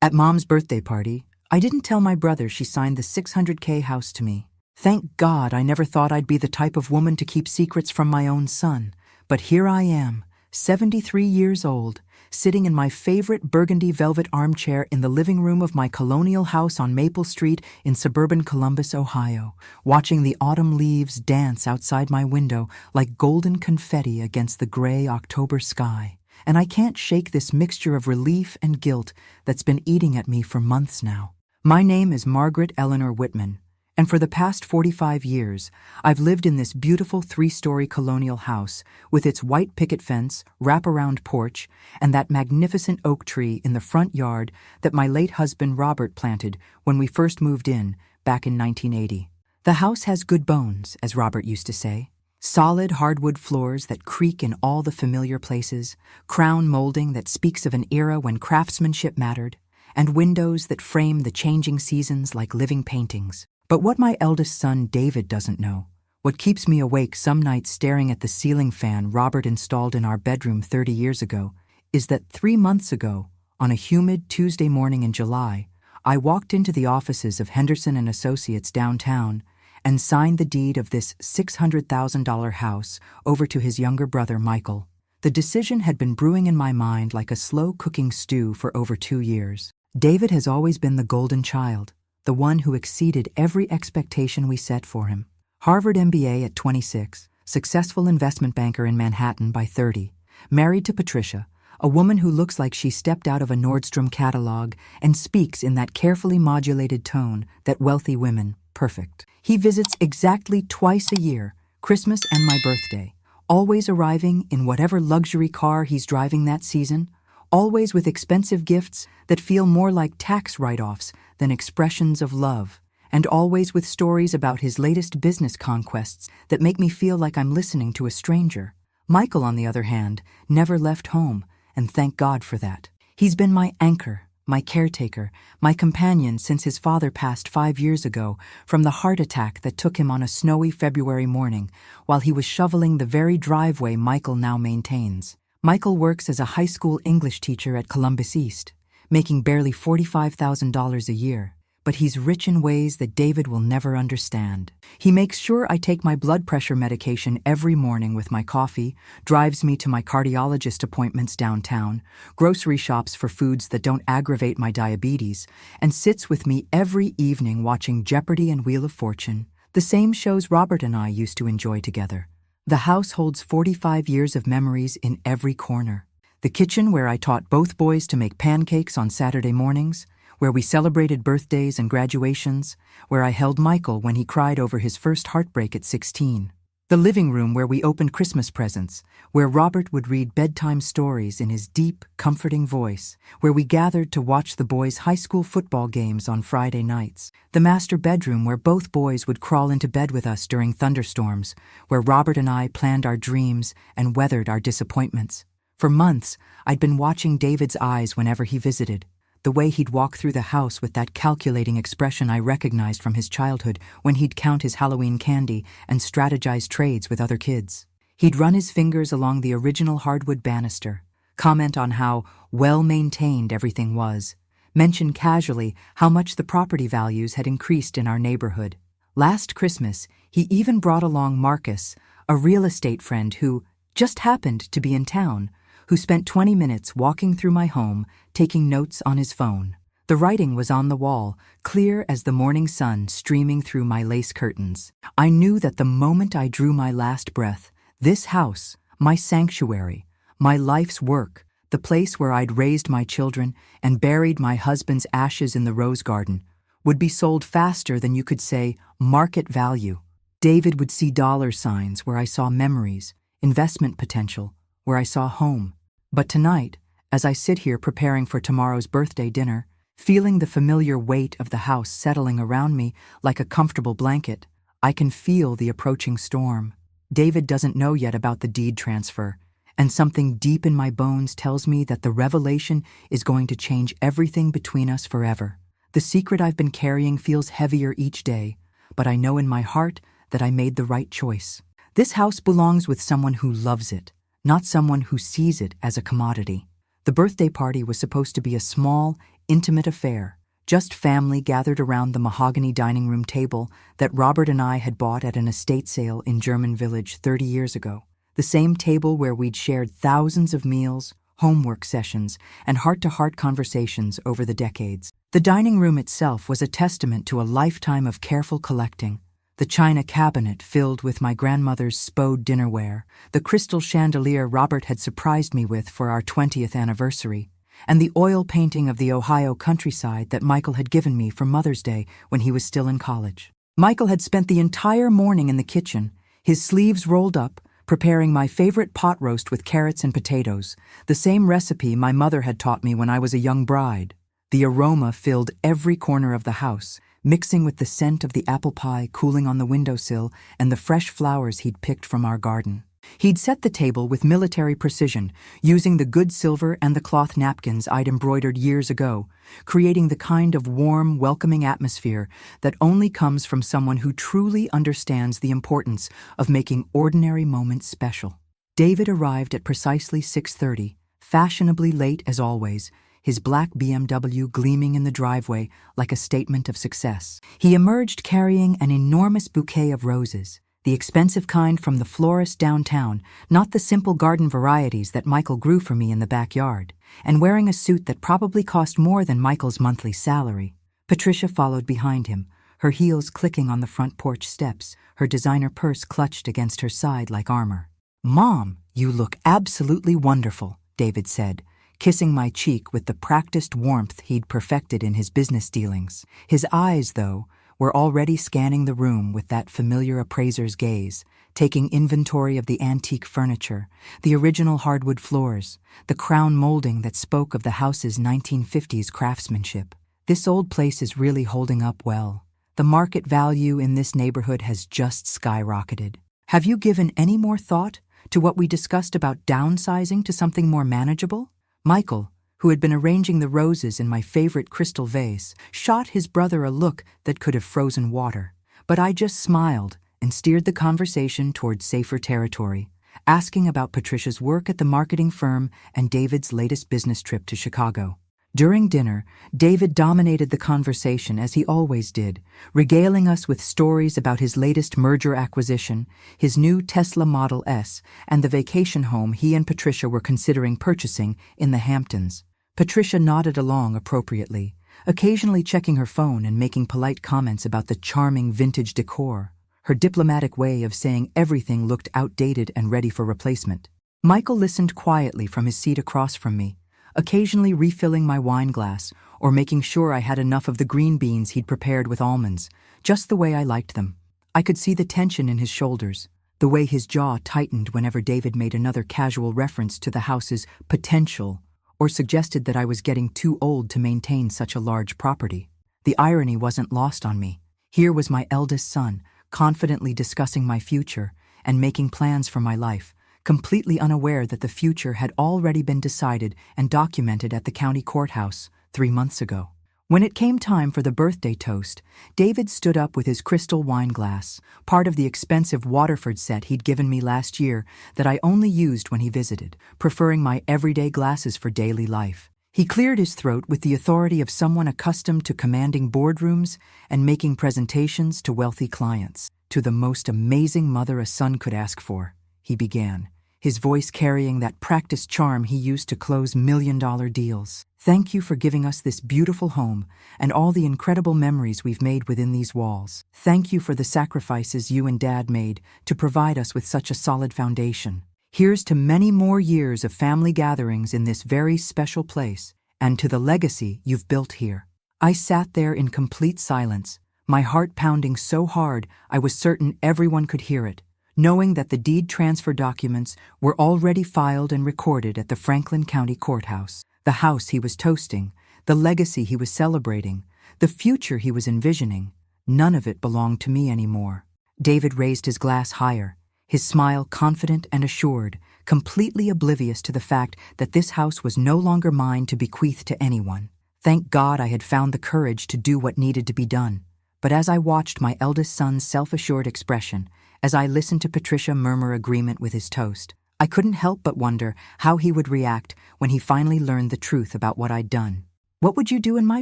At Mom's birthday party, I didn't tell my brother she signed the 600K house to me. Thank God I never thought I'd be the type of woman to keep secrets from my own son. But here I am, 73 years old, sitting in my favorite burgundy velvet armchair in the living room of my colonial house on Maple Street in suburban Columbus, Ohio, watching the autumn leaves dance outside my window like golden confetti against the gray October sky. And I can't shake this mixture of relief and guilt that's been eating at me for months now. My name is Margaret Eleanor Whitman, and for the past 45 years, I've lived in this beautiful 3-story colonial house with its white picket fence, wraparound porch, and that magnificent oak tree in the front yard that my late husband Robert planted when we first moved in back in 1980. The house has good bones, as Robert used to say. Solid hardwood floors that creak in all the familiar places, crown molding that speaks of an era when craftsmanship mattered, and windows that frame the changing seasons like living paintings. But what my eldest son David doesn't know, what keeps me awake some nights staring at the ceiling fan Robert installed in our bedroom 30 years ago, is that 3 months ago, on a humid Tuesday morning in July, I walked into the offices of Henderson and Associates downtown and signed the deed of this $600,000 house over to his younger brother Michael. The decision had been brewing in my mind like a slow-cooking stew for over 2 years. David has always been the golden child, the one who exceeded every expectation we set for him. Harvard MBA at 26, successful investment banker in Manhattan by 30, married to Patricia, a woman who looks like she stepped out of a Nordstrom catalog and speaks in that carefully modulated tone that wealthy women perfect. He visits exactly twice a year, Christmas and my birthday, always arriving in whatever luxury car he's driving that season, always with expensive gifts that feel more like tax write-offs than expressions of love, and always with stories about his latest business conquests that make me feel like I'm listening to a stranger. Michael, on the other hand, never left home, and thank God for that. He's been my anchor, my caretaker, my companion since his father passed 5 years ago from the heart attack that took him on a snowy February morning while he was shoveling the very driveway Michael now maintains. Michael works as a high school English teacher at Columbus East, making barely $45,000 a year. But he's rich in ways that David will never understand. He makes sure I take my blood pressure medication every morning with my coffee, drives me to my cardiologist appointments downtown, grocery shops for foods that don't aggravate my diabetes, and sits with me every evening watching Jeopardy and Wheel of Fortune, the same shows Robert and I used to enjoy together. The house holds 45 years of memories in every corner. The kitchen where I taught both boys to make pancakes on Saturday mornings, where we celebrated birthdays and graduations, where I held Michael when he cried over his first heartbreak at 16. The living room where we opened Christmas presents, where Robert would read bedtime stories in his deep, comforting voice, where we gathered to watch the boys' high school football games on Friday nights. The master bedroom where both boys would crawl into bed with us during thunderstorms, where Robert and I planned our dreams and weathered our disappointments. For months, I'd been watching David's eyes whenever he visited, the way he'd walk through the house with that calculating expression I recognized from his childhood when he'd count his Halloween candy and strategize trades with other kids. He'd run his fingers along the original hardwood banister, comment on how well-maintained everything was, mention casually how much the property values had increased in our neighborhood. Last Christmas, he even brought along Marcus, a real estate friend who just happened to be in town, who spent 20 minutes walking through my home, taking notes on his phone. The writing was on the wall, clear as the morning sun streaming through my lace curtains. I knew that the moment I drew my last breath, this house, my sanctuary, my life's work, the place where I'd raised my children and buried my husband's ashes in the rose garden, would be sold faster than you could say market value. David would see dollar signs where I saw memories, investment potential, where I saw home. But tonight, as I sit here preparing for tomorrow's birthday dinner, feeling the familiar weight of the house settling around me like a comfortable blanket, I can feel the approaching storm. David doesn't know yet about the deed transfer, and something deep in my bones tells me that the revelation is going to change everything between us forever. The secret I've been carrying feels heavier each day, but I know in my heart that I made the right choice. This house belongs with someone who loves it, not someone who sees it as a commodity. The birthday party was supposed to be a small, intimate affair, just family gathered around the mahogany dining room table that Robert and I had bought at an estate sale in German Village 30 years ago. The same table where we'd shared thousands of meals, homework sessions, and heart-to-heart conversations over the decades. The dining room itself was a testament to a lifetime of careful collecting. The china cabinet filled with my grandmother's Spode dinnerware, the crystal chandelier Robert had surprised me with for our 20th anniversary, and the oil painting of the Ohio countryside that Michael had given me for Mother's Day when he was still in college. Michael had spent the entire morning in the kitchen, his sleeves rolled up, preparing my favorite pot roast with carrots and potatoes, the same recipe my mother had taught me when I was a young bride. The aroma filled every corner of the house, mixing with the scent of the apple pie cooling on the windowsill and the fresh flowers he'd picked from our garden. He'd set the table with military precision, using the good silver and the cloth napkins I'd embroidered years ago, creating the kind of warm, welcoming atmosphere that only comes from someone who truly understands the importance of making ordinary moments special. David arrived at precisely 6:30, fashionably late as always, his black BMW gleaming in the driveway like a statement of success. He emerged carrying an enormous bouquet of roses, the expensive kind from the florist downtown, not the simple garden varieties that Michael grew for me in the backyard, and wearing a suit that probably cost more than Michael's monthly salary. Patricia followed behind him, her heels clicking on the front porch steps, her designer purse clutched against her side like armor. "Mom, you look absolutely wonderful," David said, kissing my cheek with the practiced warmth he'd perfected in his business dealings. His eyes, though, were already scanning the room with that familiar appraiser's gaze, taking inventory of the antique furniture, the original hardwood floors, the crown molding that spoke of the house's 1950s craftsmanship. "This old place is really holding up well. The market value in this neighborhood has just skyrocketed. Have you given any more thought to what we discussed about downsizing to something more manageable?" Michael, who had been arranging the roses in my favorite crystal vase, shot his brother a look that could have frozen water. But I just smiled and steered the conversation toward safer territory, asking about Patricia's work at the marketing firm and David's latest business trip to Chicago. During dinner, David dominated the conversation as he always did, regaling us with stories about his latest merger acquisition, his new Tesla Model S, and the vacation home he and Patricia were considering purchasing in the Hamptons. Patricia nodded along appropriately, occasionally checking her phone and making polite comments about the charming vintage decor, her diplomatic way of saying everything looked outdated and ready for replacement. Michael listened quietly from his seat across from me, occasionally refilling my wine glass or making sure I had enough of the green beans he'd prepared with almonds, just the way I liked them. I could see the tension in his shoulders, the way his jaw tightened whenever David made another casual reference to the house's potential or suggested that I was getting too old to maintain such a large property. The irony wasn't lost on me. Here was my eldest son, confidently discussing my future and making plans for my life, completely unaware that the future had already been decided and documented at the county courthouse 3 months ago. When it came time for the birthday toast, David stood up with his crystal wine glass, part of the expensive Waterford set he'd given me last year that I only used when he visited, preferring my everyday glasses for daily life. He cleared his throat with the authority of someone accustomed to commanding boardrooms and making presentations to wealthy clients. "To the most amazing mother a son could ask for," he began, his voice carrying that practiced charm he used to close million-dollar deals. "Thank you for giving us this beautiful home and all the incredible memories we've made within these walls. Thank you for the sacrifices you and Dad made to provide us with such a solid foundation. Here's to many more years of family gatherings in this very special place, and to the legacy you've built here." I sat there in complete silence, my heart pounding so hard I was certain everyone could hear it, knowing that the deed transfer documents were already filed and recorded at the Franklin County Courthouse. The house he was toasting, the legacy he was celebrating, the future he was envisioning, none of it belonged to me anymore. David raised his glass higher, his smile confident and assured, completely oblivious to the fact that this house was no longer mine to bequeath to anyone. Thank God I had found the courage to do what needed to be done. But as I watched my eldest son's self-assured expression, as I listened to Patricia murmur agreement with his toast, I couldn't help but wonder how he would react when he finally learned the truth about what I'd done. What would you do in my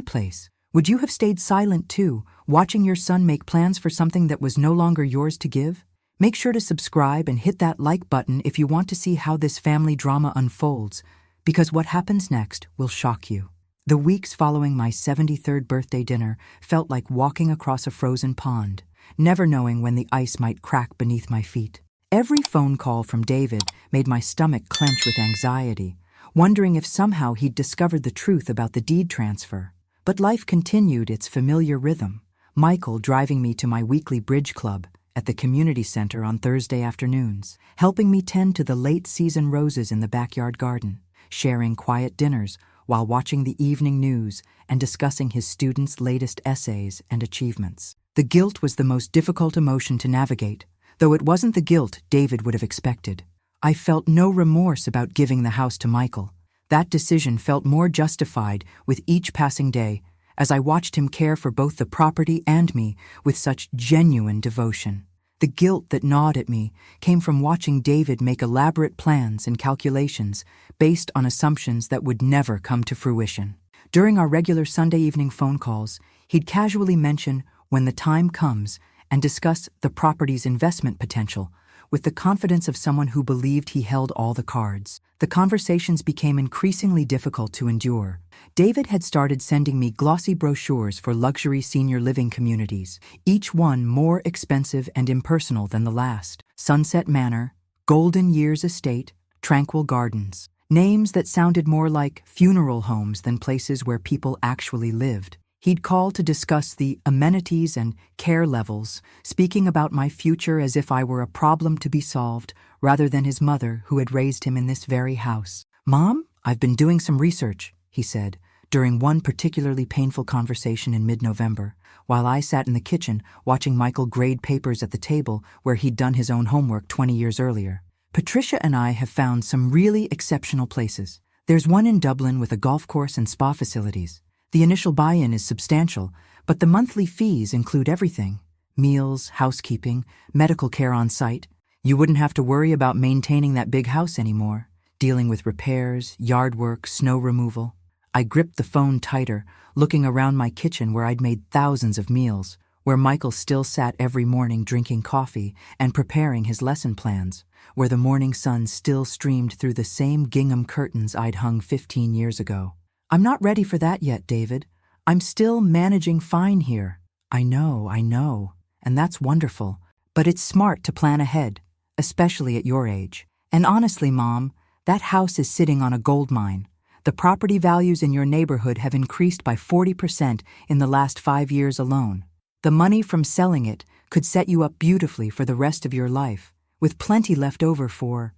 place? Would you have stayed silent too, watching your son make plans for something that was no longer yours to give? Make sure to subscribe and hit that like button if you want to see how this family drama unfolds, because what happens next will shock you. The weeks following my 73rd birthday dinner felt like walking across a frozen pond, never knowing when the ice might crack beneath my feet. Every phone call from David made my stomach clench with anxiety, wondering if somehow he'd discovered the truth about the deed transfer. But life continued its familiar rhythm, Michael driving me to my weekly bridge club at the community center on Thursday afternoons, helping me tend to the late-season roses in the backyard garden, sharing quiet dinners while watching the evening news and discussing his students' latest essays and achievements. The guilt was the most difficult emotion to navigate, though it wasn't the guilt David would have expected. I felt no remorse about giving the house to Michael. That decision felt more justified with each passing day as I watched him care for both the property and me with such genuine devotion. The guilt that gnawed at me came from watching David make elaborate plans and calculations based on assumptions that would never come to fruition. During our regular Sunday evening phone calls, he'd casually mention when the time comes and discuss the property's investment potential with the confidence of someone who believed he held all the cards. The conversations became increasingly difficult to endure. David had started sending me glossy brochures for luxury senior living communities, each one more expensive and impersonal than the last. Sunset Manor, Golden Years Estate, Tranquil Gardens. Names that sounded more like funeral homes than places where people actually lived. He'd call to discuss the amenities and care levels, speaking about my future as if I were a problem to be solved, rather than his mother who had raised him in this very house. "Mom, I've been doing some research," he said, during one particularly painful conversation in mid-November, while I sat in the kitchen watching Michael grade papers at the table where he'd done his own homework 20 years earlier. "Patricia and I have found some really exceptional places. There's one in Dublin with a golf course and spa facilities. The initial buy-in is substantial, but the monthly fees include everything: meals, housekeeping, medical care on site. You wouldn't have to worry about maintaining that big house anymore, dealing with repairs, yard work, snow removal." I gripped the phone tighter, looking around my kitchen where I'd made thousands of meals, where Michael still sat every morning drinking coffee and preparing his lesson plans, where the morning sun still streamed through the same gingham curtains I'd hung 15 years ago. "I'm not ready for that yet, David. I'm still managing fine here." I know, and that's wonderful. But it's smart to plan ahead, especially at your age. And honestly, Mom, that house is sitting on a gold mine. The property values in your neighborhood have increased by 40% in the last 5 years alone. The money from selling it could set you up beautifully for the rest of your life, with plenty left over for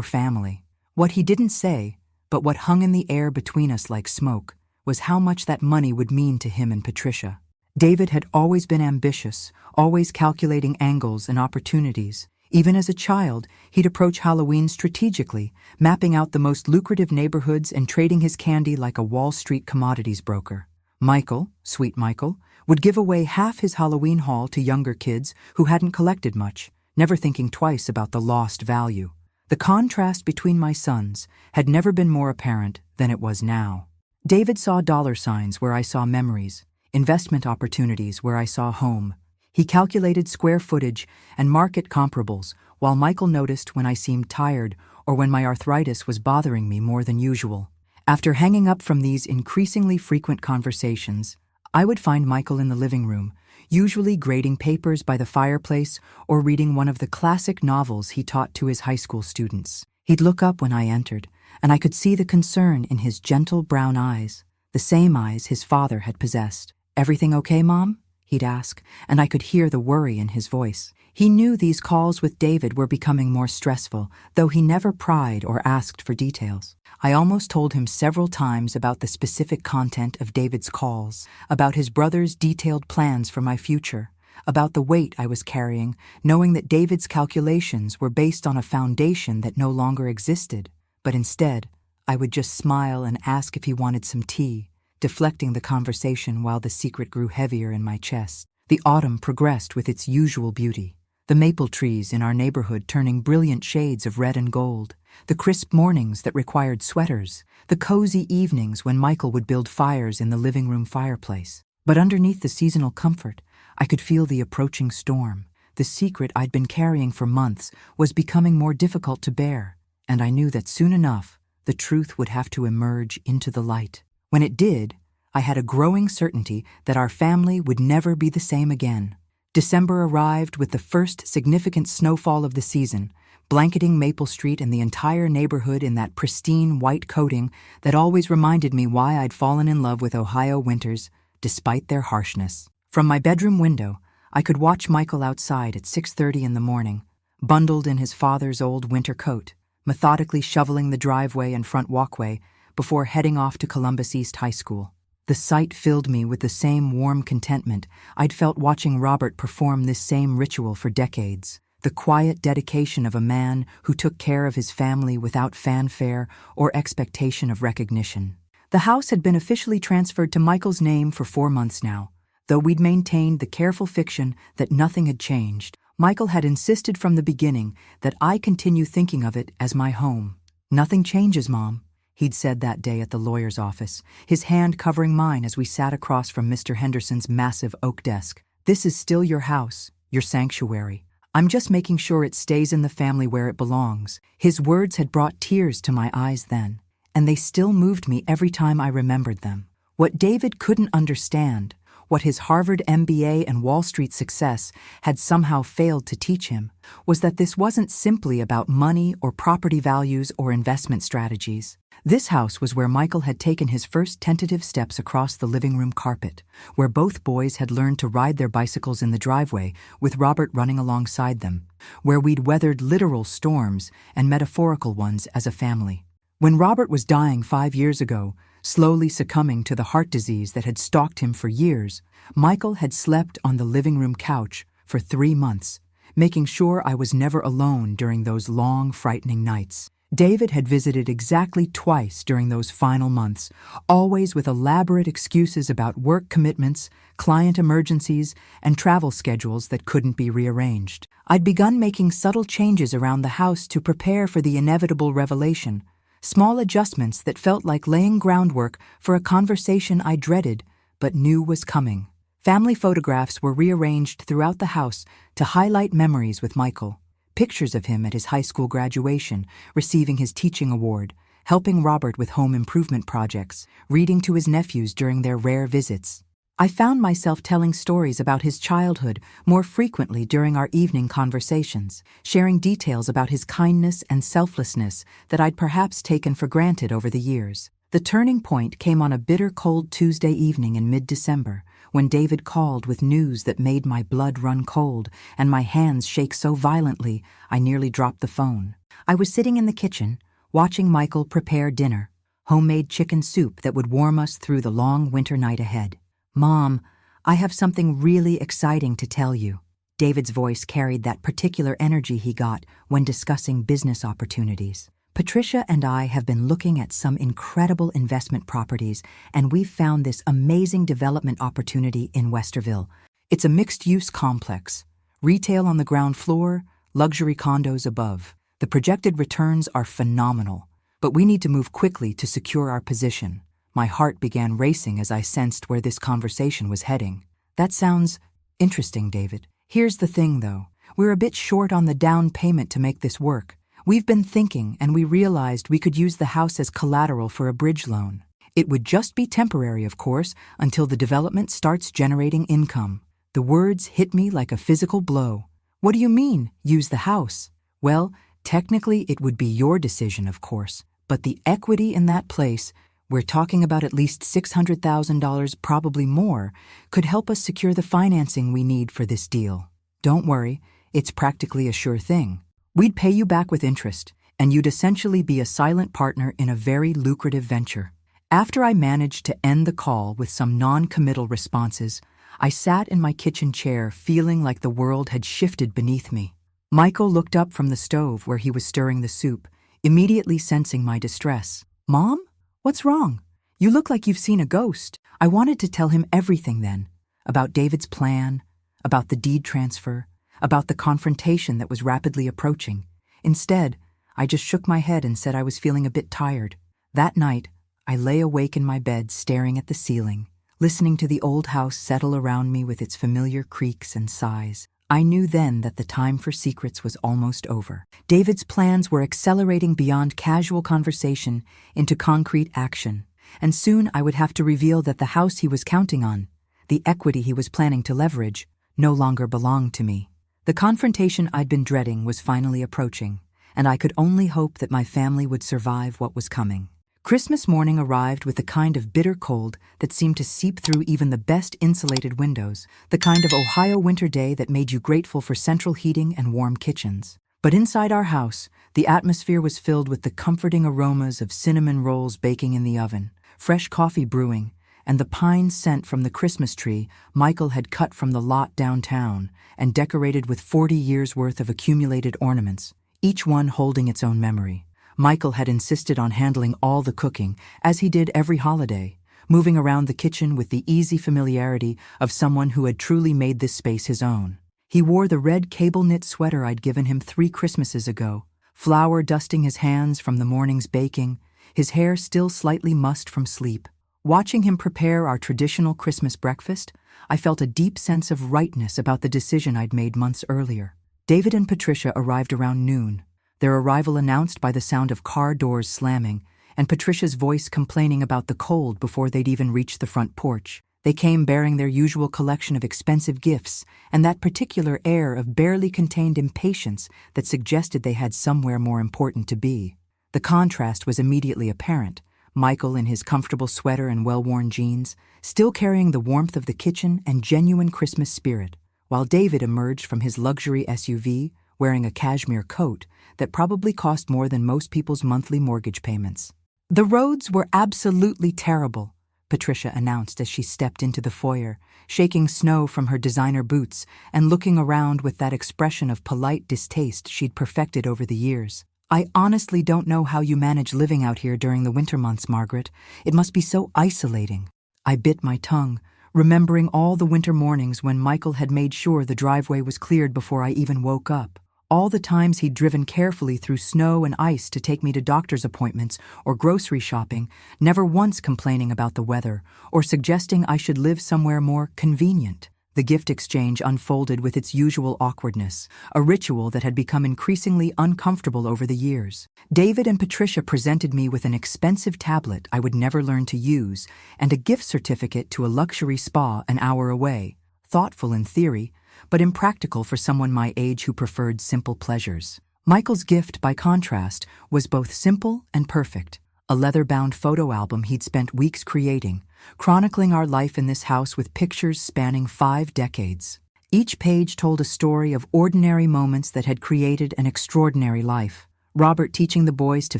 family. What he didn't say, but what hung in the air between us like smoke, was how much that money would mean to him and Patricia. David had always been ambitious, always calculating angles and opportunities. Even as a child, he'd approach Halloween strategically, mapping out the most lucrative neighborhoods and trading his candy like a Wall Street commodities broker. Michael, sweet Michael, would give away half his Halloween haul to younger kids who hadn't collected much, never thinking twice about the lost value. The contrast between my sons had never been more apparent than it was now. David saw dollar signs where I saw memories, investment opportunities where I saw home. He calculated square footage and market comparables, while Michael noticed when I seemed tired or when my arthritis was bothering me more than usual. After hanging up from these increasingly frequent conversations, I would find Michael in the living room, usually grading papers by the fireplace or reading one of the classic novels he taught to his high school students. He'd look up when I entered, and I could see the concern in his gentle brown eyes, the same eyes his father had possessed. "Everything okay, Mom?" he'd ask, and I could hear the worry in his voice. He knew these calls with David were becoming more stressful, though he never pried or asked for details. I almost told him several times about the specific content of David's calls, about his brother's detailed plans for my future, about the weight I was carrying, knowing that David's calculations were based on a foundation that no longer existed. But instead, I would just smile and ask if he wanted some tea, deflecting the conversation while the secret grew heavier in my chest. The autumn progressed with its usual beauty, the maple trees in our neighborhood turning brilliant shades of red and gold, The crisp mornings that required sweaters, the cozy evenings when Michael would build fires in the living room fireplace. But underneath the seasonal comfort, I could feel the approaching storm. The secret I'd been carrying for months was becoming more difficult to bear, and I knew that soon enough, the truth would have to emerge into the light. When it did, I had a growing certainty that our family would never be the same again. December arrived with the first significant snowfall of the season, blanketing Maple Street and the entire neighborhood in that pristine white coating that always reminded me why I'd fallen in love with Ohio winters, despite their harshness. From my bedroom window, I could watch Michael outside at 6:30 in the morning, bundled in his father's old winter coat, methodically shoveling the driveway and front walkway before heading off to Columbus East High School. The sight filled me with the same warm contentment I'd felt watching Robert perform this same ritual for decades. The quiet dedication of a man who took care of his family without fanfare or expectation of recognition. The house had been officially transferred to Michael's name for 4 months now. Though we'd maintained the careful fiction that nothing had changed, Michael had insisted from the beginning that I continue thinking of it as my home. "Nothing changes, Mom," he'd said that day at the lawyer's office, his hand covering mine as we sat across from Mr. Henderson's massive oak desk. "This is still your house, your sanctuary. I'm just making sure it stays in the family where it belongs." His words had brought tears to my eyes then, and they still moved me every time I remembered them. What David couldn't understand, what his Harvard MBA and Wall Street success had somehow failed to teach him, was that this wasn't simply about money or property values or investment strategies. This house was where Michael had taken his first tentative steps across the living room carpet, where both boys had learned to ride their bicycles in the driveway with Robert running alongside them, where we'd weathered literal storms and metaphorical ones as a family. When Robert was dying 5 years ago, slowly succumbing to the heart disease that had stalked him for years, Michael had slept on the living room couch for 3 months, making sure I was never alone during those long, frightening nights. David had visited exactly twice during those final months, always with elaborate excuses about work commitments, client emergencies, and travel schedules that couldn't be rearranged. I'd begun making subtle changes around the house to prepare for the inevitable revelation, small adjustments that felt like laying groundwork for a conversation I dreaded but knew was coming. Family photographs were rearranged throughout the house to highlight memories with Michael. Pictures of him at his high school graduation, receiving his teaching award, helping Robert with home improvement projects, reading to his nephews during their rare visits. I found myself telling stories about his childhood more frequently during our evening conversations, sharing details about his kindness and selflessness that I'd perhaps taken for granted over the years. The turning point came on a bitter cold Tuesday evening in mid-December, when David called with news that made my blood run cold and my hands shake so violently I nearly dropped the phone. I was sitting in the kitchen, watching Michael prepare dinner, homemade chicken soup that would warm us through the long winter night ahead. "Mom, I have something really exciting to tell you." David's voice carried that particular energy he got when discussing business opportunities. "Patricia and I have been looking at some incredible investment properties, and we've found this amazing development opportunity in Westerville. It's a mixed-use complex, retail on the ground floor, luxury condos above. The projected returns are phenomenal, but we need to move quickly to secure our position." My heart began racing as I sensed where this conversation was heading. "That sounds interesting, David. Here's the thing, though. We're a bit short on the down payment to make this work. We've been thinking, and we realized we could use the house as collateral for a bridge loan. It would just be temporary, of course, until the development starts generating income." The words hit me like a physical blow. "What do you mean, use the house?" "Well, technically it would be your decision, of course, but the equity in that place, we're talking about at least $600,000, probably more, could help us secure the financing we need for this deal. Don't worry, it's practically a sure thing. We'd pay you back with interest, and you'd essentially be a silent partner in a very lucrative venture." After I managed to end the call with some non-committal responses, I sat in my kitchen chair feeling like the world had shifted beneath me. Michael looked up from the stove where he was stirring the soup, immediately sensing my distress. "Mom? What's wrong? You look like you've seen a ghost." I wanted to tell him everything then, about David's plan, about the deed transfer, about the confrontation that was rapidly approaching. Instead, I just shook my head and said I was feeling a bit tired. That night, I lay awake in my bed staring at the ceiling, listening to the old house settle around me with its familiar creaks and sighs. I knew then that the time for secrets was almost over. David's plans were accelerating beyond casual conversation into concrete action, and soon I would have to reveal that the house he was counting on, the equity he was planning to leverage, no longer belonged to me. The confrontation I'd been dreading was finally approaching, and I could only hope that my family would survive what was coming. Christmas morning arrived with the kind of bitter cold that seemed to seep through even the best insulated windows, the kind of Ohio winter day that made you grateful for central heating and warm kitchens. But inside our house, the atmosphere was filled with the comforting aromas of cinnamon rolls baking in the oven, fresh coffee brewing, and the pine scent from the Christmas tree Michael had cut from the lot downtown and decorated with 40 years' worth of accumulated ornaments, each one holding its own memory. Michael had insisted on handling all the cooking, as he did every holiday, moving around the kitchen with the easy familiarity of someone who had truly made this space his own. He wore the red cable-knit sweater I'd given him 3 Christmases ago, flour dusting his hands from the morning's baking, his hair still slightly mussed from sleep. Watching him prepare our traditional Christmas breakfast, I felt a deep sense of rightness about the decision I'd made months earlier. David and Patricia arrived around noon, their arrival announced by the sound of car doors slamming and Patricia's voice complaining about the cold before they'd even reached the front porch. They came bearing their usual collection of expensive gifts and that particular air of barely contained impatience that suggested they had somewhere more important to be. The contrast was immediately apparent. Michael in his comfortable sweater and well-worn jeans, still carrying the warmth of the kitchen and genuine Christmas spirit, while David emerged from his luxury SUV wearing a cashmere coat that probably cost more than most people's monthly mortgage payments. The roads were absolutely terrible, Patricia announced as she stepped into the foyer, shaking snow from her designer boots and looking around with that expression of polite distaste she'd perfected over the years. I honestly don't know how you manage living out here during the winter months, Margaret. It must be so isolating. I bit my tongue, remembering all the winter mornings when Michael had made sure the driveway was cleared before I even woke up. All the times he'd driven carefully through snow and ice to take me to doctor's appointments or grocery shopping, never once complaining about the weather or suggesting I should live somewhere more convenient. The gift exchange unfolded with its usual awkwardness, a ritual that had become increasingly uncomfortable over the years. David and Patricia presented me with an expensive tablet I would never learn to use and a gift certificate to a luxury spa an hour away. Thoughtful in theory, but impractical for someone my age who preferred simple pleasures. Michael's gift, by contrast, was both simple and perfect. A leather-bound photo album he'd spent weeks creating, chronicling our life in this house with pictures spanning 5 decades. Each page told a story of ordinary moments that had created an extraordinary life. Robert teaching the boys to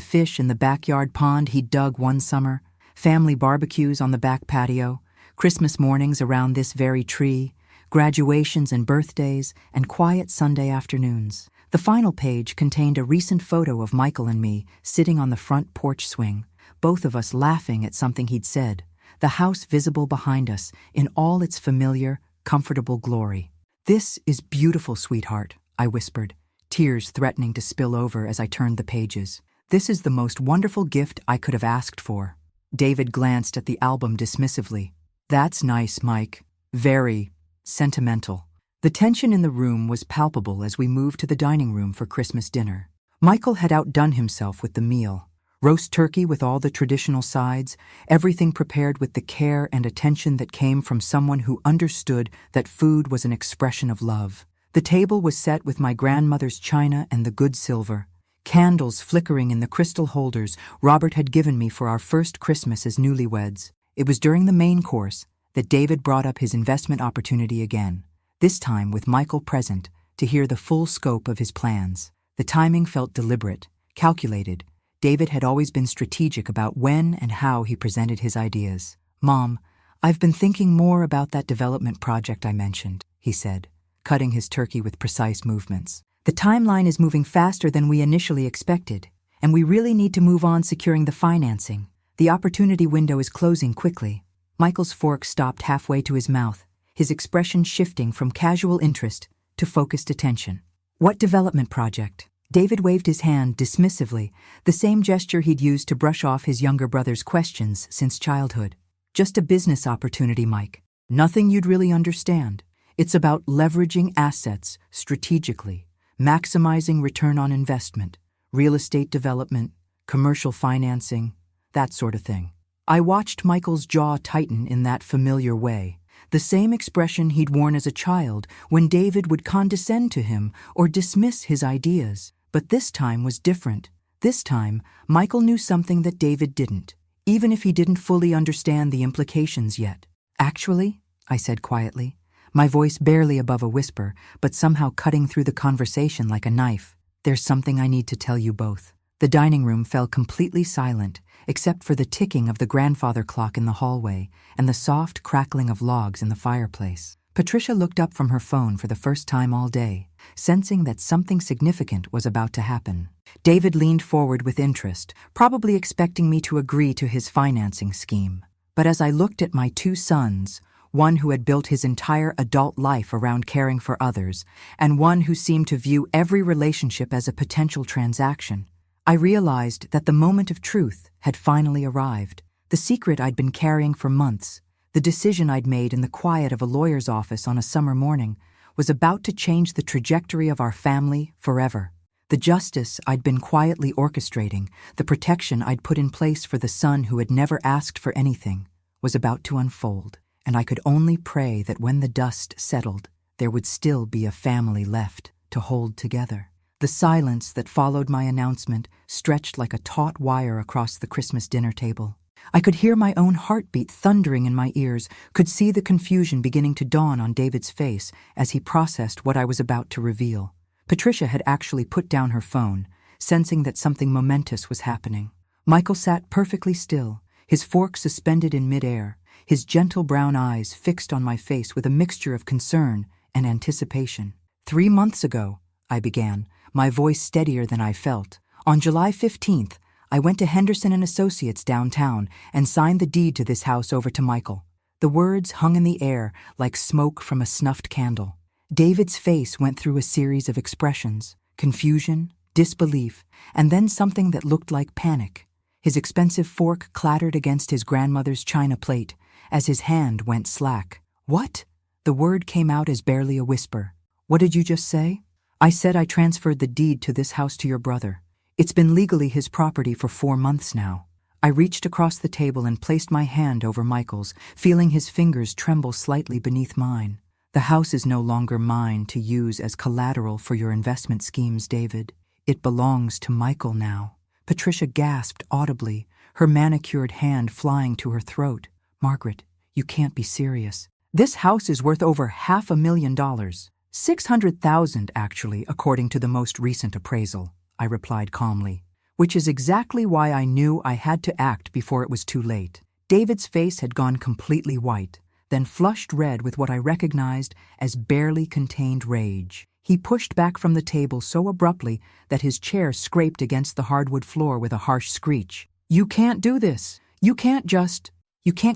fish in the backyard pond he'd dug one summer, family barbecues on the back patio, Christmas mornings around this very tree, graduations and birthdays, and quiet Sunday afternoons. The final page contained a recent photo of Michael and me sitting on the front porch swing, both of us laughing at something he'd said, the house visible behind us in all its familiar, comfortable glory. "This is beautiful, sweetheart," I whispered, tears threatening to spill over as I turned the pages. "This is the most wonderful gift I could have asked for." David glanced at the album dismissively. "That's nice, Mike. Very sentimental." The tension in the room was palpable as we moved to the dining room for Christmas dinner. Michael had outdone himself with the meal. Roast turkey with all the traditional sides, everything prepared with the care and attention that came from someone who understood that food was an expression of love. The table was set with my grandmother's china and the good silver, candles flickering in the crystal holders Robert had given me for our first Christmas as newlyweds. It was during the main course that David brought up his investment opportunity again, this time with Michael present to hear the full scope of his plans. The timing felt deliberate, calculated. David had always been strategic about when and how he presented his ideas. "Mom, I've been thinking more about that development project I mentioned," he said, cutting his turkey with precise movements. "The timeline is moving faster than we initially expected, and we really need to move on securing the financing. The opportunity window is closing quickly." Michael's fork stopped halfway to his mouth, his expression shifting from casual interest to focused attention. "What development project?" David waved his hand dismissively, the same gesture he'd used to brush off his younger brother's questions since childhood. Just a business opportunity, Mike. Nothing you'd really understand. It's about leveraging assets strategically, maximizing return on investment, real estate development, commercial financing, that sort of thing. I watched Michael's jaw tighten in that familiar way, the same expression he'd worn as a child when David would condescend to him or dismiss his ideas. But this time was different. This time, Michael knew something that David didn't, even if he didn't fully understand the implications yet. Actually, I said quietly, my voice barely above a whisper, but somehow cutting through the conversation like a knife. There's something I need to tell you both. The dining room fell completely silent, except for the ticking of the grandfather clock in the hallway and the soft crackling of logs in the fireplace. Patricia looked up from her phone for the first time all day, sensing that something significant was about to happen. David leaned forward with interest, probably expecting me to agree to his financing scheme. But as I looked at my two sons, one who had built his entire adult life around caring for others, and one who seemed to view every relationship as a potential transaction, I realized that the moment of truth had finally arrived. The secret I'd been carrying for months, the decision I'd made in the quiet of a lawyer's office on a summer morning, was about to change the trajectory of our family forever. The justice I'd been quietly orchestrating, the protection I'd put in place for the son who had never asked for anything, was about to unfold, and I could only pray that when the dust settled, there would still be a family left to hold together. The silence that followed my announcement stretched like a taut wire across the Christmas dinner table. I could hear my own heartbeat thundering in my ears, could see the confusion beginning to dawn on David's face as he processed what I was about to reveal. Patricia had actually put down her phone, sensing that something momentous was happening. Michael sat perfectly still, his fork suspended in midair, his gentle brown eyes fixed on my face with a mixture of concern and anticipation. 3 months ago, I began, my voice steadier than I felt. On July 15th, I went to Henderson & Associates downtown and signed the deed to this house over to Michael. The words hung in the air like smoke from a snuffed candle. David's face went through a series of expressions: confusion, disbelief, and then something that looked like panic. His expensive fork clattered against his grandmother's china plate as his hand went slack. "What?" The word came out as barely a whisper. "What did you just say?" "I said I transferred the deed to this house to your brother. It's been legally his property for 4 months now." I reached across the table and placed my hand over Michael's, feeling his fingers tremble slightly beneath mine. "The house is no longer mine to use as collateral for your investment schemes, David. It belongs to Michael now." Patricia gasped audibly, her manicured hand flying to her throat. "Margaret, you can't be serious. This house is worth over $500,000. $600,000 actually, according to the most recent appraisal," I replied calmly, which is exactly why I knew I had to act before it was too late. David's face had gone completely white, then flushed red with what I recognized as barely contained rage. He pushed back from the table so abruptly that his chair scraped against the hardwood floor with a harsh screech. "You can't do this. You can't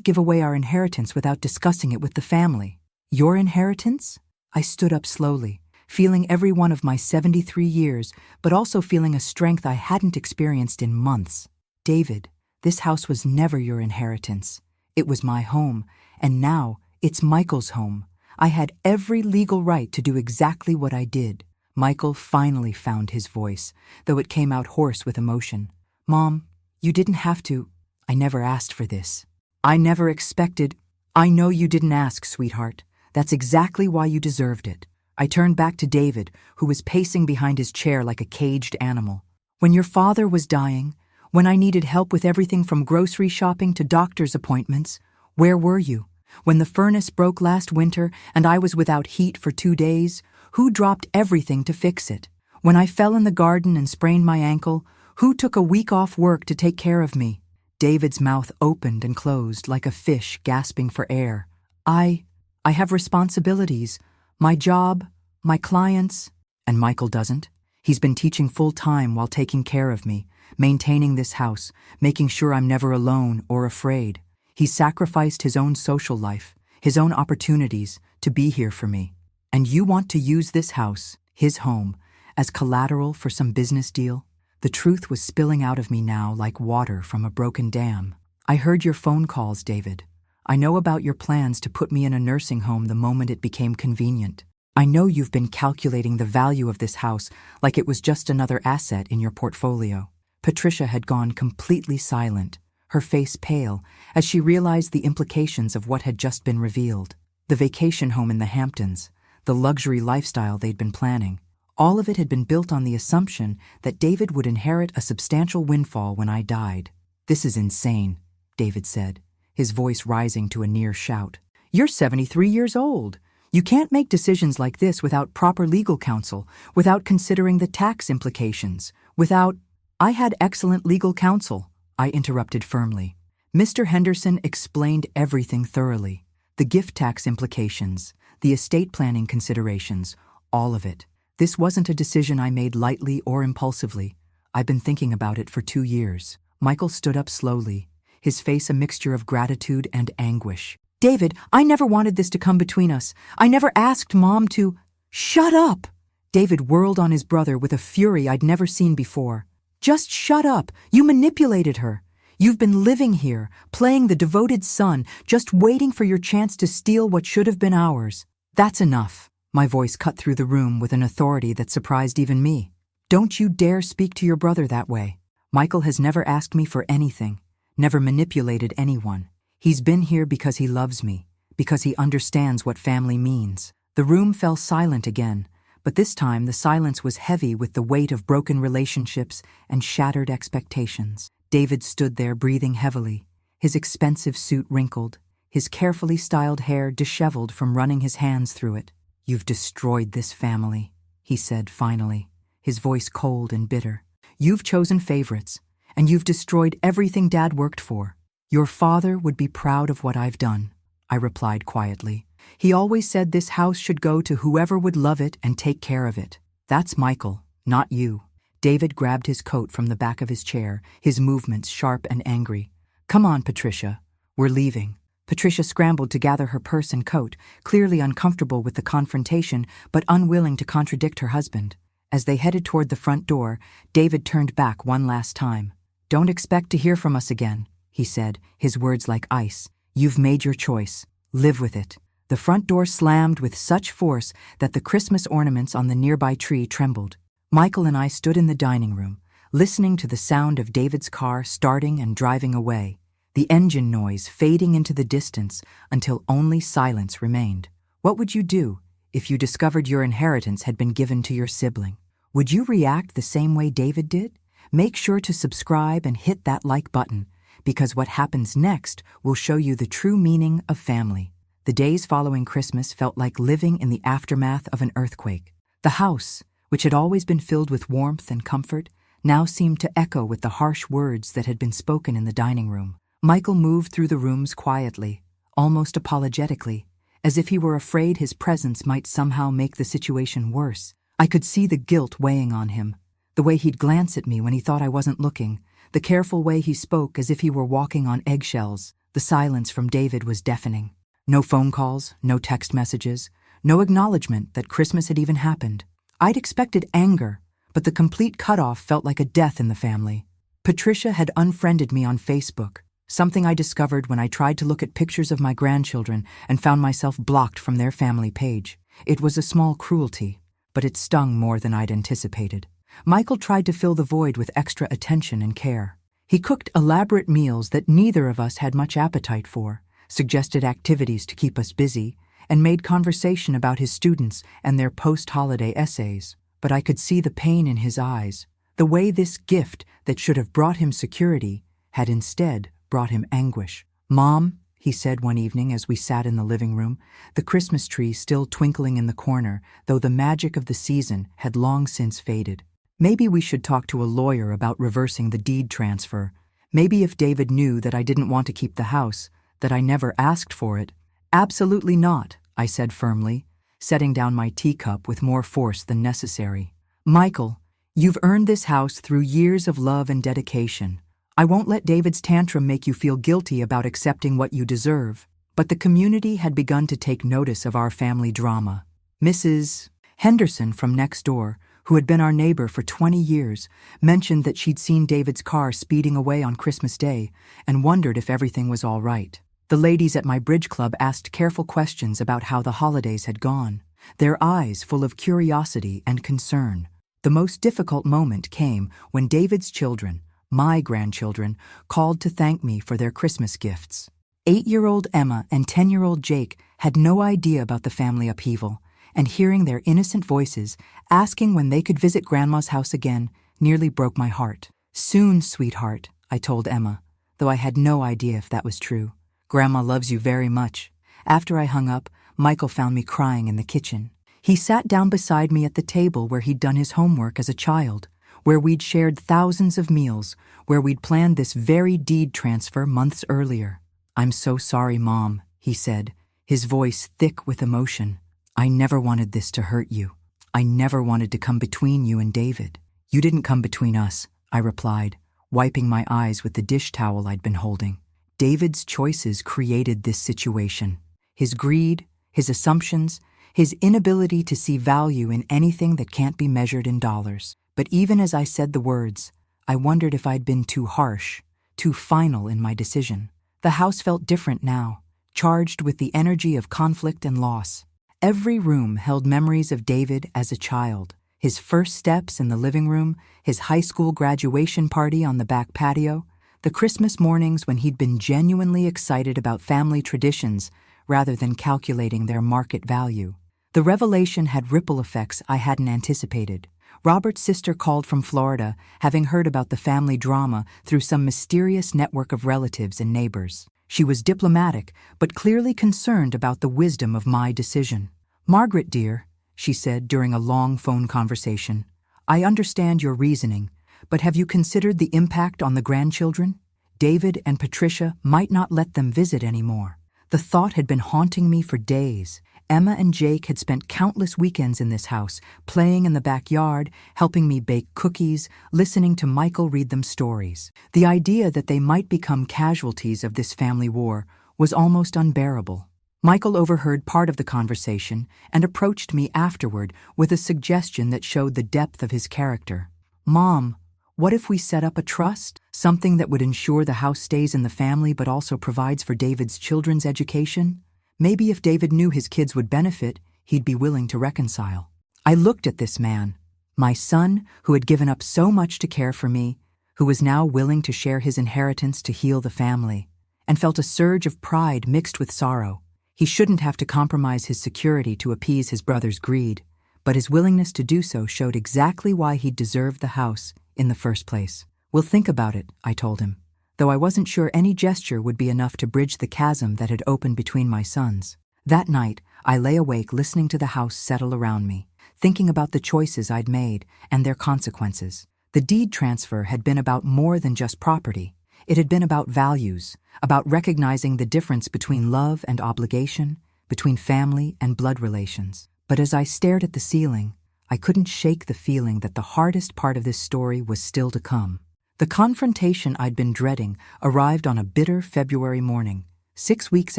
give away our inheritance without discussing it with the family." "Your inheritance?" I stood up slowly, feeling every one of my 73 years, but also feeling a strength I hadn't experienced in months. "David, this house was never your inheritance. It was my home, and now it's Michael's home. I had every legal right to do exactly what I did." Michael finally found his voice, though it came out hoarse with emotion. "Mom, you didn't have to. I never asked for this. I never expected." "I know you didn't ask, sweetheart. That's exactly why you deserved it." I turned back to David, who was pacing behind his chair like a caged animal. "When your father was dying, when I needed help with everything from grocery shopping to doctor's appointments, where were you? When the furnace broke last winter and I was without heat for 2 days, who dropped everything to fix it? When I fell in the garden and sprained my ankle, who took a week off work to take care of me?" David's mouth opened and closed like a fish gasping for air. I have responsibilities. My job, my clients." "And Michael doesn't? He's been teaching full-time while taking care of me, maintaining this house, making sure I'm never alone or afraid. He sacrificed his own social life, his own opportunities, to be here for me. And you want to use this house, his home, as collateral for some business deal? The truth was spilling out of me now like water from a broken dam. I heard your phone calls, David. I know about your plans to put me in a nursing home the moment it became convenient. I know you've been calculating the value of this house like it was just another asset in your portfolio. Patricia had gone completely silent, her face pale, as she realized the implications of what had just been revealed. The vacation home in the Hamptons, the luxury lifestyle they'd been planning. All of it had been built on the assumption that David would inherit a substantial windfall when I died. "This is insane," David said, his voice rising to a near shout. "You're 73 years old. You can't make decisions like this without proper legal counsel, without considering the tax implications, without—" "I had excellent legal counsel," I interrupted firmly. Mr. Henderson explained everything thoroughly. The gift tax implications, the estate planning considerations, all of it. This wasn't a decision I made lightly or impulsively. I've been thinking about it for 2 years. Michael stood up slowly, his face a mixture of gratitude and anguish. "David, I never wanted this to come between us. I never asked Mom to—" "Shut up!" David whirled on his brother with a fury I'd never seen before. "Just shut up. You manipulated her. You've been living here, playing the devoted son, just waiting for your chance to steal what should have been ours. That's enough." My voice cut through the room with an authority that surprised even me. "Don't you dare speak to your brother that way. Michael has never asked me for anything, never manipulated anyone. He's been here because he loves me, because he understands what family means." The room fell silent again, but this time the silence was heavy with the weight of broken relationships and shattered expectations. David stood there breathing heavily, his expensive suit wrinkled, his carefully styled hair disheveled from running his hands through it. "You've destroyed this family," he said finally, his voice cold and bitter. "You've chosen favorites, and you've destroyed everything Dad worked for. Your father would be proud of what I've done," I replied quietly. "He always said this house should go to whoever would love it and take care of it. That's Michael, not you." David grabbed his coat from the back of his chair, his movements sharp and angry. "Come on, Patricia. We're leaving." Patricia scrambled to gather her purse and coat, clearly uncomfortable with the confrontation but unwilling to contradict her husband. As they headed toward the front door, David turned back one last time. "Don't expect to hear from us again," he said, his words like ice. "You've made your choice. Live with it." The front door slammed with such force that the Christmas ornaments on the nearby tree trembled. Michael and I stood in the dining room, listening to the sound of David's car starting and driving away, the engine noise fading into the distance until only silence remained. What would you do if you discovered your inheritance had been given to your sibling? Would you react the same way David did? Make sure to subscribe and hit that like button, because what happens next will show you the true meaning of family. The days following Christmas felt like living in the aftermath of an earthquake. The house, which had always been filled with warmth and comfort, now seemed to echo with the harsh words that had been spoken in the dining room. Michael moved through the rooms quietly, almost apologetically, as if he were afraid his presence might somehow make the situation worse. I could see the guilt weighing on him, the way he'd glance at me when he thought I wasn't looking, the careful way he spoke as if he were walking on eggshells. The silence from David was deafening. No phone calls, no text messages, no acknowledgement that Christmas had even happened. I'd expected anger, but the complete cutoff felt like a death in the family. Patricia had unfriended me on Facebook, something I discovered when I tried to look at pictures of my grandchildren and found myself blocked from their family page. It was a small cruelty, but it stung more than I'd anticipated. Michael tried to fill the void with extra attention and care. He cooked elaborate meals that neither of us had much appetite for, suggested activities to keep us busy, and made conversation about his students and their post-holiday essays. But I could see the pain in his eyes, the way this gift that should have brought him security had instead brought him anguish. "Mom," he said one evening as we sat in the living room, the Christmas tree still twinkling in the corner, though the magic of the season had long since faded. "Maybe we should talk to a lawyer about reversing the deed transfer. Maybe if David knew that I didn't want to keep the house, that I never asked for it." "Absolutely not," I said firmly, setting down my teacup with more force than necessary. "Michael, you've earned this house through years of love and dedication. I won't let David's tantrum make you feel guilty about accepting what you deserve." But the community had begun to take notice of our family drama. Mrs. Henderson from next door, who had been our neighbor for 20 years, mentioned that she'd seen David's car speeding away on Christmas Day and wondered if everything was all right. The ladies at my bridge club asked careful questions about how the holidays had gone, their eyes full of curiosity and concern. The most difficult moment came when David's children, my grandchildren, called to thank me for their Christmas gifts. 8-year-old Emma and 10-year-old Jake had no idea about the family upheaval, and hearing their innocent voices, asking when they could visit Grandma's house again, nearly broke my heart. "Soon, sweetheart," I told Emma, though I had no idea if that was true. "Grandma loves you very much." After I hung up, Michael found me crying in the kitchen. He sat down beside me at the table where he'd done his homework as a child, where we'd shared thousands of meals, where we'd planned this very deed transfer months earlier. "I'm so sorry, Mom," he said, his voice thick with emotion. "I never wanted this to hurt you. I never wanted to come between you and David." "You didn't come between us," I replied, wiping my eyes with the dish towel I'd been holding. "David's choices created this situation. His greed, his assumptions, his inability to see value in anything that can't be measured in dollars." But even as I said the words, I wondered if I'd been too harsh, too final in my decision. The house felt different now, charged with the energy of conflict and loss. Every room held memories of David as a child, his first steps in the living room, his high school graduation party on the back patio, the Christmas mornings when he'd been genuinely excited about family traditions rather than calculating their market value. The revelation had ripple effects I hadn't anticipated. Robert's sister called from Florida, having heard about the family drama through some mysterious network of relatives and neighbors. She was diplomatic, but clearly concerned about the wisdom of my decision. "Margaret, dear," she said during a long phone conversation, "I understand your reasoning, but have you considered the impact on the grandchildren? David and Patricia might not let them visit anymore." The thought had been haunting me for days. Emma and Jake had spent countless weekends in this house, playing in the backyard, helping me bake cookies, listening to Michael read them stories. The idea that they might become casualties of this family war was almost unbearable. Michael overheard part of the conversation and approached me afterward with a suggestion that showed the depth of his character. "Mom, what if we set up a trust? Something that would ensure the house stays in the family but also provides for David's children's education? Maybe if David knew his kids would benefit, he'd be willing to reconcile." I looked at this man, my son who had given up so much to care for me, who was now willing to share his inheritance to heal the family, and felt a surge of pride mixed with sorrow. He shouldn't have to compromise his security to appease his brother's greed, but his willingness to do so showed exactly why he deserved the house in the first place. "We'll think about it," I told him, though I wasn't sure any gesture would be enough to bridge the chasm that had opened between my sons. That night, I lay awake listening to the house settle around me, thinking about the choices I'd made and their consequences. The deed transfer had been about more than just property. It had been about values, about recognizing the difference between love and obligation, between family and blood relations. But as I stared at the ceiling, I couldn't shake the feeling that the hardest part of this story was still to come. The confrontation I'd been dreading arrived on a bitter February morning, 6 weeks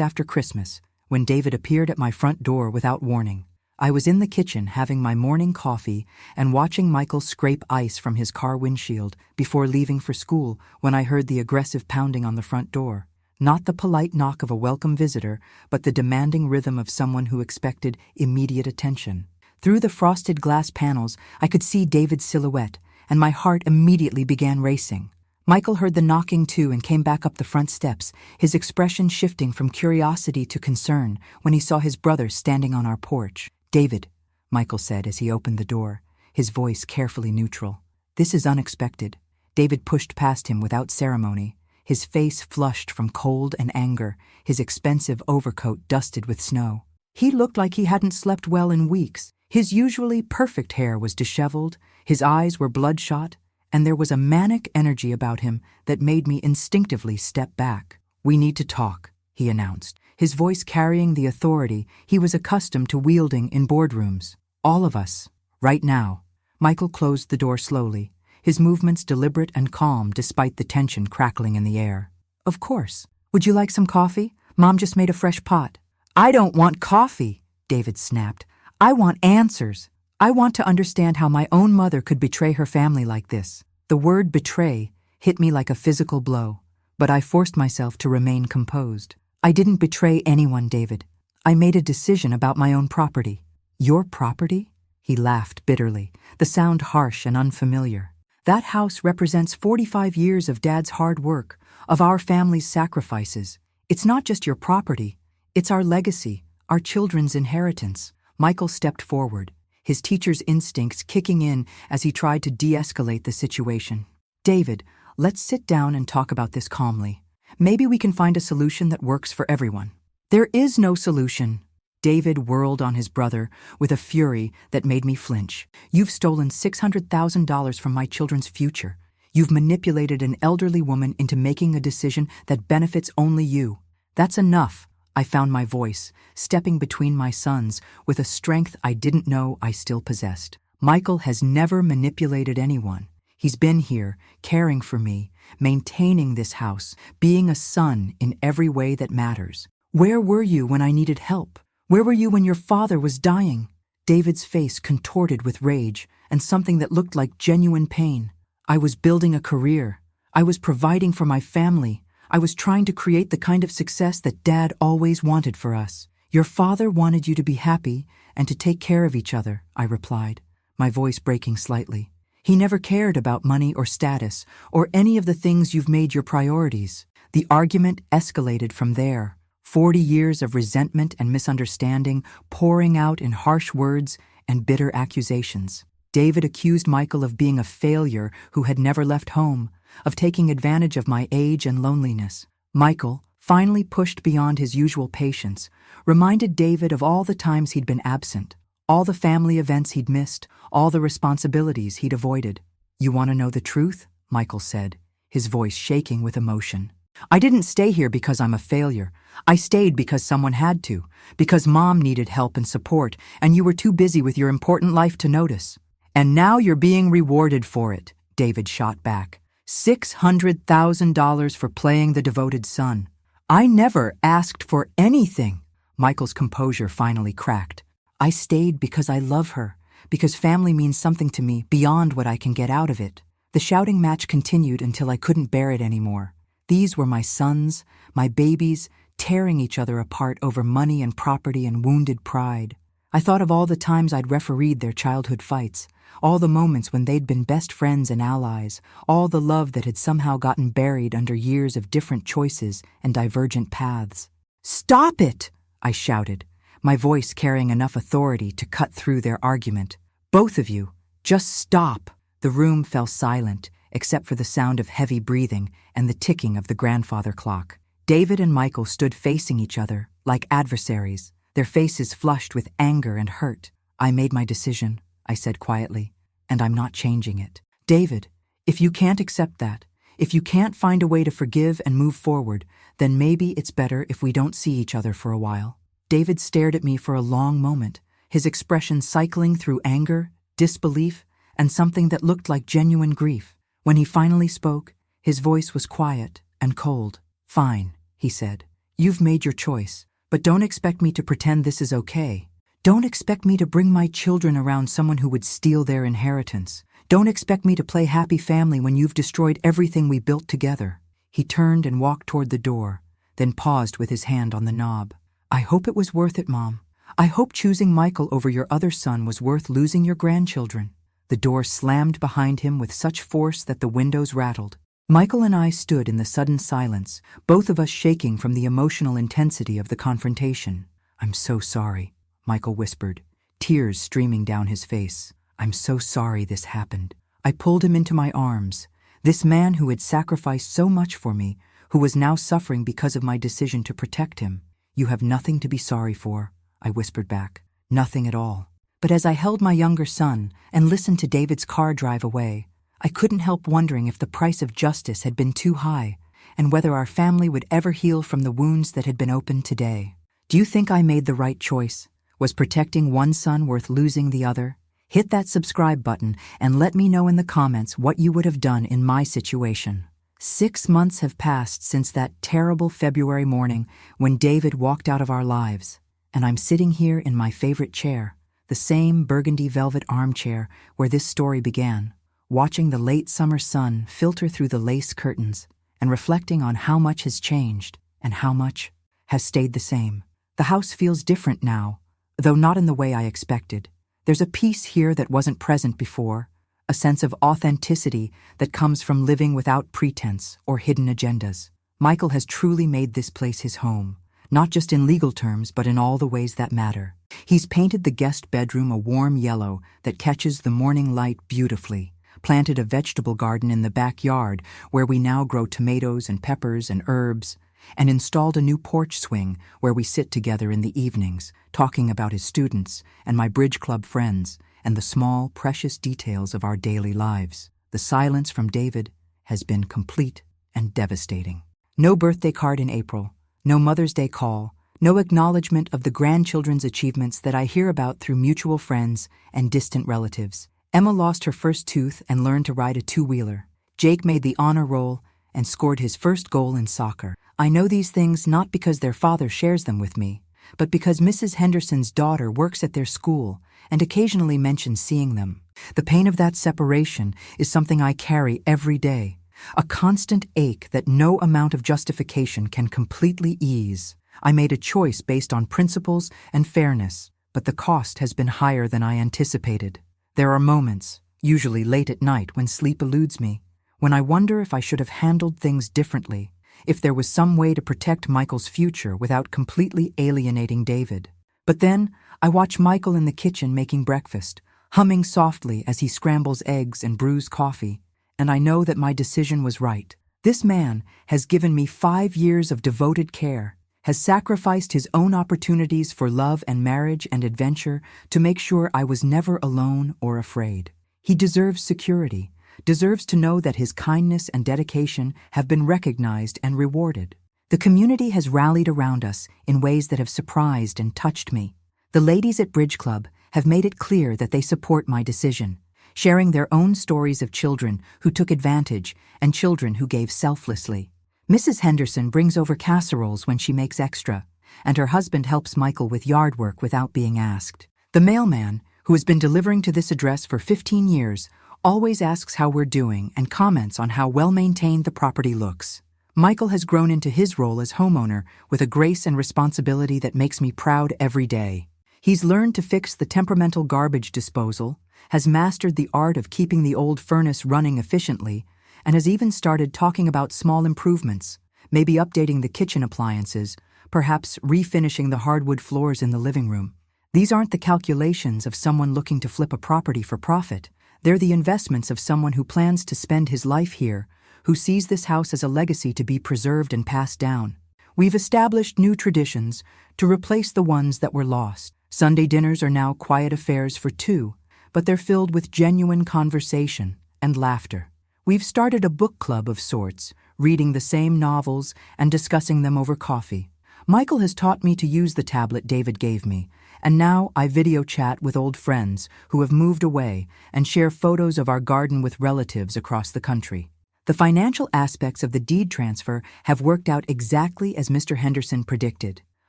after Christmas, when David appeared at my front door without warning. I was in the kitchen having my morning coffee and watching Michael scrape ice from his car windshield before leaving for school when I heard the aggressive pounding on the front door. Not the polite knock of a welcome visitor, but the demanding rhythm of someone who expected immediate attention. Through the frosted glass panels, I could see David's silhouette, and my heart immediately began racing. Michael heard the knocking too and came back up the front steps, his expression shifting from curiosity to concern when he saw his brother standing on our porch. "David," Michael said as he opened the door, his voice carefully neutral. "This is unexpected." David pushed past him without ceremony, his face flushed from cold and anger, his expensive overcoat dusted with snow. He looked like he hadn't slept well in weeks. His usually perfect hair was disheveled, his eyes were bloodshot, and there was a manic energy about him that made me instinctively step back. "We need to talk," he announced, his voice carrying the authority he was accustomed to wielding in boardrooms. "All of us, right now." Michael closed the door slowly, his movements deliberate and calm despite the tension crackling in the air. "Of course. Would you like some coffee? Mom just made a fresh pot." "I don't want coffee," David snapped. "I want answers. I want to understand how my own mother could betray her family like this. The word betray hit me like a physical blow, but I forced myself to remain composed. I didn't betray anyone, David. I made a decision about my own property. Your property? He laughed bitterly, the sound harsh and unfamiliar. That house represents 45 years of Dad's hard work, of our family's sacrifices. It's not just your property, it's our legacy, our children's inheritance. Michael stepped forward, his teacher's instincts kicking in as he tried to de-escalate the situation. David, let's sit down and talk about this calmly. Maybe we can find a solution that works for everyone. There is no solution. David whirled on his brother with a fury that made me flinch. You've stolen $600,000 from my children's future. You've manipulated an elderly woman into making a decision that benefits only you. That's enough. I found my voice, stepping between my sons with a strength I didn't know I still possessed. Michael has never manipulated anyone. He's been here, caring for me, maintaining this house, being a son in every way that matters. Where were you when I needed help? Where were you when your father was dying? David's face contorted with rage and something that looked like genuine pain. I was building a career. I was providing for my family. I was trying to create the kind of success that Dad always wanted for us. Your father wanted you to be happy and to take care of each other, I replied, my voice breaking slightly. He never cared about money or status or any of the things you've made your priorities. The argument escalated from there. 40 years of resentment and misunderstanding pouring out in harsh words and bitter accusations. David accused Michael of being a failure who had never left home, of taking advantage of my age and loneliness. Michael, finally pushed beyond his usual patience, reminded David of all the times he'd been absent, all the family events he'd missed, all the responsibilities he'd avoided. You want to know the truth? Michael said, his voice shaking with emotion. I didn't stay here because I'm a failure. I stayed because someone had to, because Mom needed help and support, and you were too busy with your important life to notice. And now you're being rewarded for it, David shot back. $600,000 for playing the devoted son. I never asked for anything. Michael's composure finally cracked. I stayed because I love her, because family means something to me beyond what I can get out of it. The shouting match continued until I couldn't bear it anymore. These were my sons, my babies, tearing each other apart over money and property and wounded pride. I thought of all the times I'd refereed their childhood fights, all the moments when they'd been best friends and allies, all the love that had somehow gotten buried under years of different choices and divergent paths. Stop it! I shouted, my voice carrying enough authority to cut through their argument. Both of you, just stop! The room fell silent, except for the sound of heavy breathing and the ticking of the grandfather clock. David and Michael stood facing each other, like adversaries, their faces flushed with anger and hurt. I made my decision, I said quietly, and I'm not changing it. David, if you can't accept that, if you can't find a way to forgive and move forward, then maybe it's better if we don't see each other for a while. David stared at me for a long moment, his expression cycling through anger, disbelief, and something that looked like genuine grief. When he finally spoke, his voice was quiet and cold. Fine, he said. You've made your choice, but don't expect me to pretend this is okay. Don't expect me to bring my children around someone who would steal their inheritance. Don't expect me to play happy family when you've destroyed everything we built together. He turned and walked toward the door, then paused with his hand on the knob. I hope it was worth it, Mom. I hope choosing Michael over your other son was worth losing your grandchildren. The door slammed behind him with such force that the windows rattled. Michael and I stood in the sudden silence, both of us shaking from the emotional intensity of the confrontation. I'm so sorry, Michael whispered, tears streaming down his face. I'm so sorry this happened. I pulled him into my arms. This man who had sacrificed so much for me, who was now suffering because of my decision to protect him. You have nothing to be sorry for, I whispered back. Nothing at all. But as I held my younger son and listened to David's car drive away, I couldn't help wondering if the price of justice had been too high and whether our family would ever heal from the wounds that had been opened today. Do you think I made the right choice? Was protecting one son worth losing the other? Hit that subscribe button and let me know in the comments what you would have done in my situation. 6 months have passed since that terrible February morning when David walked out of our lives, and I'm sitting here in my favorite chair, the the same burgundy velvet armchair where this story began, watching the late summer sun filter through the lace curtains and reflecting on how much has changed and how much has stayed the same. The house feels different now, though not in the way I expected. There's a peace here that wasn't present before, a sense of authenticity that comes from living without pretense or hidden agendas. Michael has truly made this place his home, not just in legal terms but in all the ways that matter. He's painted the guest bedroom a warm yellow that catches the morning light beautifully, planted a vegetable garden in the backyard where we now grow tomatoes and peppers and herbs, and installed a new porch swing where we sit together in the evenings, talking about his students and my bridge club friends and the small, precious details of our daily lives. The silence from David has been complete and devastating. No birthday card in April, no Mother's Day call, no acknowledgement of the grandchildren's achievements that I hear about through mutual friends and distant relatives. Emma lost her first tooth and learned to ride a two-wheeler. Jake made the honor roll and scored his first goal in soccer. I know these things not because their father shares them with me, but because Mrs. Henderson's daughter works at their school and occasionally mentions seeing them. The pain of that separation is something I carry every day, a constant ache that no amount of justification can completely ease. I made a choice based on principles and fairness, but the cost has been higher than I anticipated. There are moments, usually late at night when sleep eludes me, when I wonder if I should have handled things differently, if there was some way to protect Michael's future without completely alienating David. But then, I watch Michael in the kitchen making breakfast, humming softly as he scrambles eggs and brews coffee, and I know that my decision was right. This man has given me 5 years of devoted care, has sacrificed his own opportunities for love and marriage and adventure to make sure I was never alone or afraid. He deserves security, deserves to know that his kindness and dedication have been recognized and rewarded. The community has rallied around us in ways that have surprised and touched me. The ladies at Bridge Club have made it clear that they support my decision, sharing their own stories of children who took advantage and children who gave selflessly. Mrs. Henderson brings over casseroles when she makes extra, and her husband helps Michael with yard work without being asked. The mailman, who has been delivering to this address for 15 years, always asks how we're doing and comments on how well-maintained the property looks. Michael has grown into his role as homeowner with a grace and responsibility that makes me proud every day. He's learned to fix the temperamental garbage disposal, has mastered the art of keeping the old furnace running efficiently, and has even started talking about small improvements, maybe updating the kitchen appliances, perhaps refinishing the hardwood floors in the living room. These aren't the calculations of someone looking to flip a property for profit. They're the investments of someone who plans to spend his life here, who sees this house as a legacy to be preserved and passed down. We've established new traditions to replace the ones that were lost. Sunday dinners are now quiet affairs for two, but they're filled with genuine conversation and laughter. We've started a book club of sorts, reading the same novels and discussing them over coffee. Michael has taught me to use the tablet David gave me, and now I video chat with old friends who have moved away and share photos of our garden with relatives across the country. The financial aspects of the deed transfer have worked out exactly as Mr. Henderson predicted.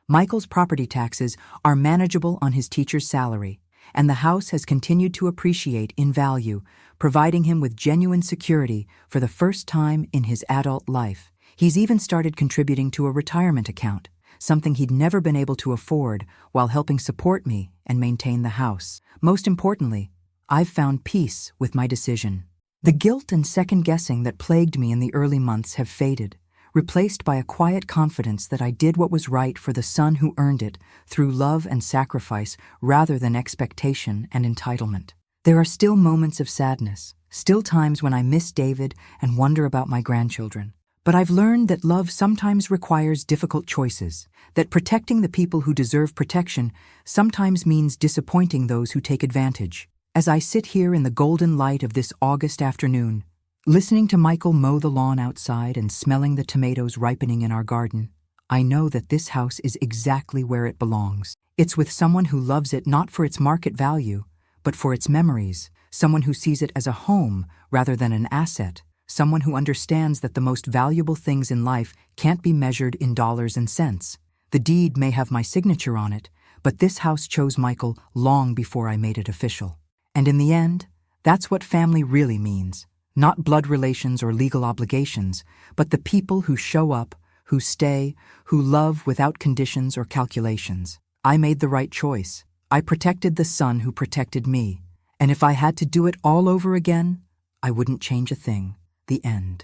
Michael's property taxes are manageable on his teacher's salary, and the house has continued to appreciate in value, providing him with genuine security for the first time in his adult life. He's even started contributing to a retirement account, something he'd never been able to afford while helping support me and maintain the house. Most importantly, I've found peace with my decision. The guilt and second-guessing that plagued me in the early months have faded, replaced by a quiet confidence that I did what was right for the son who earned it through love and sacrifice rather than expectation and entitlement. There are still moments of sadness, still times when I miss David and wonder about my grandchildren. But I've learned that love sometimes requires difficult choices, that protecting the people who deserve protection sometimes means disappointing those who take advantage. As I sit here in the golden light of this August afternoon, listening to Michael mow the lawn outside and smelling the tomatoes ripening in our garden, I know that this house is exactly where it belongs. It's with someone who loves it not for its market value, but for its memories, someone who sees it as a home rather than an asset, someone who understands that the most valuable things in life can't be measured in dollars and cents. The deed may have my signature on it, But this house chose Michael long before I made it official. And in the end, that's what family really means. Not blood relations or legal obligations, but the people who show up, who stay, who love without conditions or calculations. I made the right choice. I protected the son who protected me. And if I had to do it all over again, I wouldn't change a thing. The end.